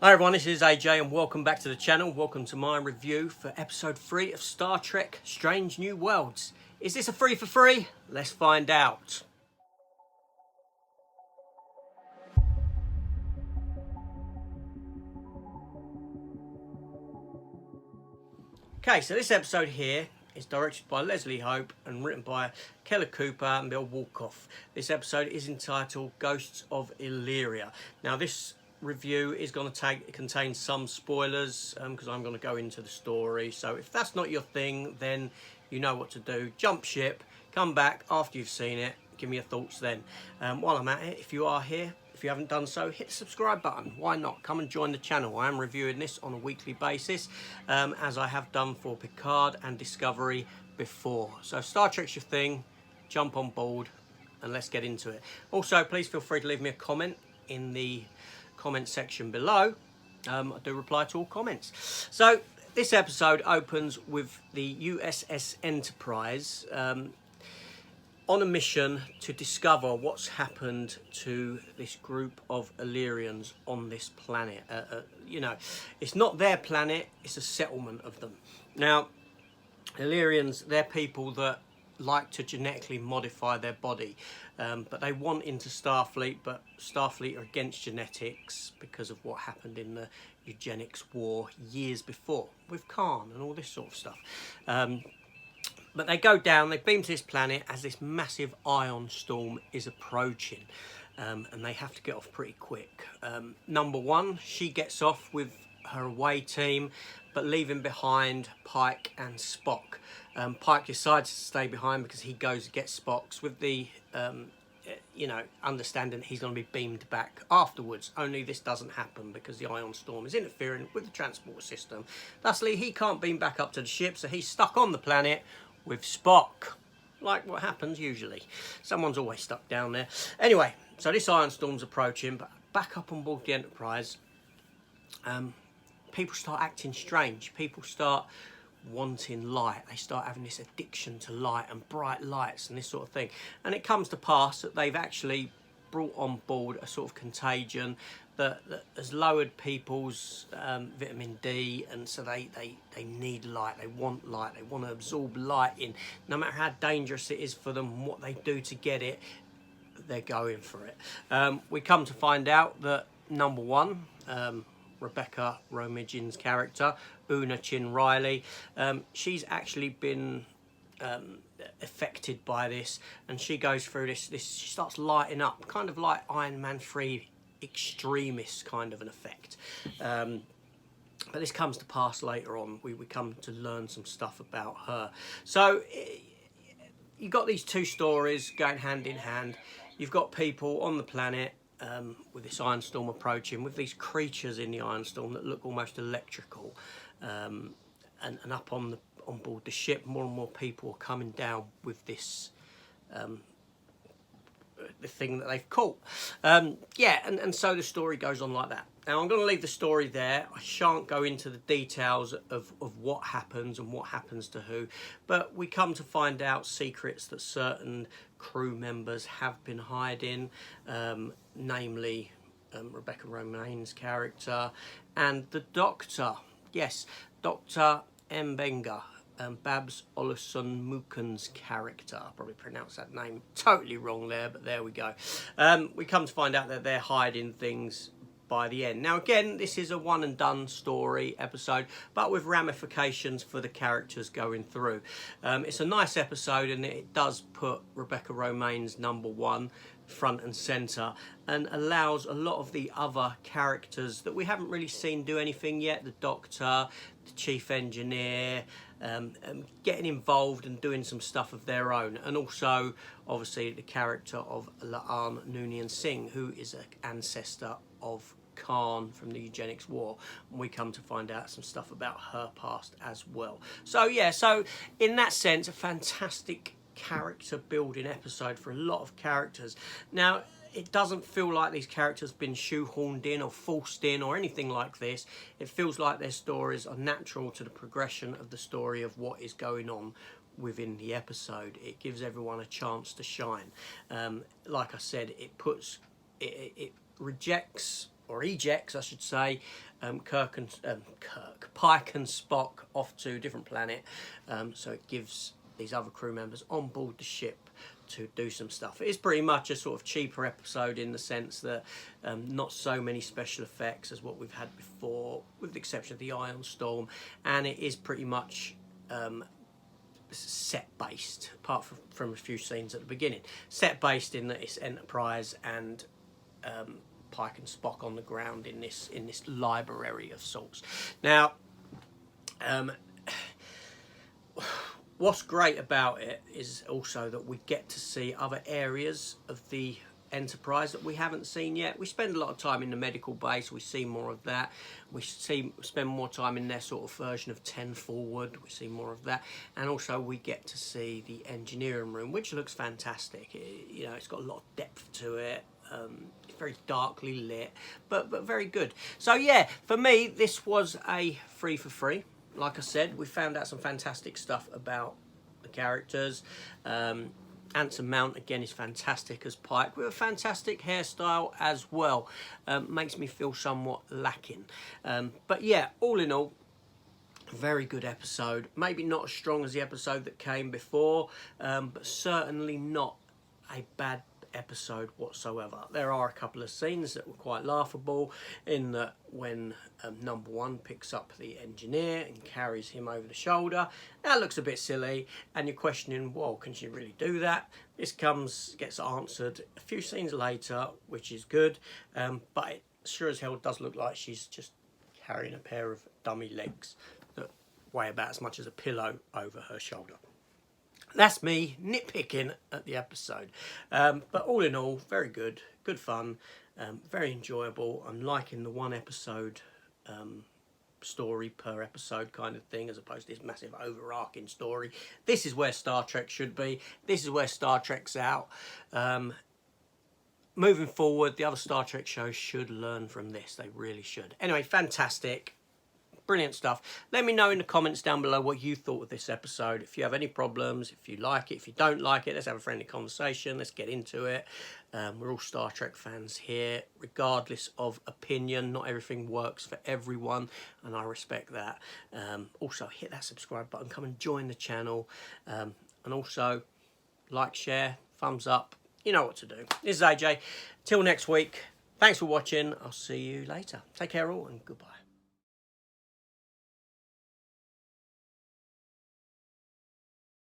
Hi everyone, this is AJ and welcome back to the channel. Welcome to my review for episode 3 of Star Trek Strange New Worlds. Is this a free for free? Let's find out. Okay, so this episode here is directed by Leslie Hope and written by Keller Cooper and Bill Wolkoff. This episode is entitled Ghosts of Illyria. Now this review is going to contain some spoilers because I'm going to go into the story. So if that's not your thing, then you know what to do. Jump ship, come back after you've seen it, give me your thoughts then. While I'm at it, if you are here, if you haven't done so, hit the subscribe button. Why not? Come and join the channel. I am reviewing this on a weekly basis, as I have done for Picard and Discovery before. So if Star Trek's your thing, jump on board and let's get into it. Also, please feel free to leave me a comment in the comment section below. I do reply to all comments. So this episode opens with the USS Enterprise on a mission to discover what's happened to this group of Illyrians on this planet. You know, it's not their planet, it's a settlement of them. Now, Illyrians, they're people that like to genetically modify their body, but they want into Starfleet, but Starfleet are against genetics because of what happened in the eugenics war years before with Khan and all this sort of stuff. But they go down, they beam to this planet as this massive ion storm is approaching. And they have to get off pretty quick. Number one, she gets off with her away team, but leaving behind Pike and Spock. Pike decides to stay behind because he goes to get Spock's with the, understanding he's going to be beamed back afterwards. Only this doesn't happen because the ion storm is interfering with the transport system. Thusly, he can't beam back up to the ship, so he's stuck on the planet with Spock. Like what happens usually. Someone's always stuck down there. Anyway, so this ion storm's approaching, but back up on board the Enterprise, people start acting strange. People start wanting light. They start having this addiction to light and bright lights and this sort of thing. And it comes to pass that they've actually brought on board a sort of contagion that has lowered people's vitamin D, and so they need light, they want to absorb light in. No matter how dangerous it is for them and what they do to get it, they're going for it. We come to find out that number one, Rebecca Romijn's character, Una Chin Riley, she's actually been affected by this, and she goes through this she starts lighting up, kind of like Iron Man 3 extremist kind of an effect. But this comes to pass later on. We come to learn some stuff about her. So you've got these two stories going hand in hand. You've got people on the planet with this iron storm approaching, with these creatures in the iron storm that look almost electrical, and up on board the ship, more and more people are coming down with this the thing that they've caught. And so the story goes on like that. Now I'm going to leave the story there. I shan't go into the details of what happens and what happens to who, but we come to find out secrets that certain crew members have been hiding, namely Rebecca Romijn's character and the Doctor. Yes, Dr. Mbenga. Babs Olusanmuken's character. I probably pronounced that name totally wrong there, but there we go. We come to find out that they're hiding things by the end. Now again, this is a one and done story episode, but with ramifications for the characters going through. It's a nice episode, and it does put Rebecca Romijn's number one front and centre, and allows a lot of the other characters that we haven't really seen do anything yet, the Doctor, the Chief Engineer, getting involved and doing some stuff of their own. And also obviously the character of La'an Noonien Singh, who is an ancestor of Khan from the eugenics war, and we come to find out some stuff about her past as well. So yeah, so in that sense, a fantastic character building episode for a lot of characters. Now it doesn't feel like these characters have been shoehorned in or forced in or anything like this. It feels like their stories are natural to the progression of the story of what is going on within the episode. It gives everyone a chance to shine. Like I said, it rejects or ejects, I should say, Pike and Spock off to a different planet. So it gives these other crew members on board the ship to do some stuff. It is pretty much a sort of cheaper episode in the sense that not so many special effects as what we've had before, with the exception of the Ion Storm, and it is pretty much set based, apart from a few scenes at the beginning. Set based in that it's Enterprise and Pike and Spock on the ground in this library of sorts. Now, what's great about it is also that we get to see other areas of the Enterprise that we haven't seen yet. We spend a lot of time in the medical base. We see more of that. We spend more time in their sort of version of 10 Forward. We see more of that, and also we get to see the engineering room, which looks fantastic. You know, it's got a lot of depth to it. It's very darkly lit, but very good. So yeah, for me, this was a 3 for 3. Like I said, we found out some fantastic stuff about the characters. Anson Mount, again, is fantastic as Pike, with a fantastic hairstyle as well. Makes me feel somewhat lacking. But yeah, all in all, very good episode. Maybe not as strong as the episode that came before, but certainly not a bad episode whatsoever. There are a couple of scenes that were quite laughable, in that when number one picks up the engineer and carries him over the shoulder, that looks a bit silly, and you're questioning, well, can she really do that? This gets answered a few scenes later, which is good, but it sure as hell does look like she's just carrying a pair of dummy legs that weigh about as much as a pillow over her shoulder. That's me nitpicking at the episode. But all in all, very good. Good fun. Very enjoyable. I'm liking the one episode story per episode kind of thing, as opposed to this massive overarching story. This is where Star Trek should be. This is where Star Trek's out. Moving forward, the other Star Trek shows should learn from this. They really should. Anyway, fantastic. Brilliant stuff. Let me know in the comments down below what you thought of this episode. If you have any problems, if you like it, if you don't like it, let's have a friendly conversation. Let's get into it. We're all Star Trek fans here, regardless of opinion. Not everything works for everyone, and I respect that. Also, hit that subscribe button. Come and join the channel. And also, like, share, thumbs up. You know what to do. This is AJ. Till next week. Thanks for watching. I'll see you later. Take care all, and goodbye.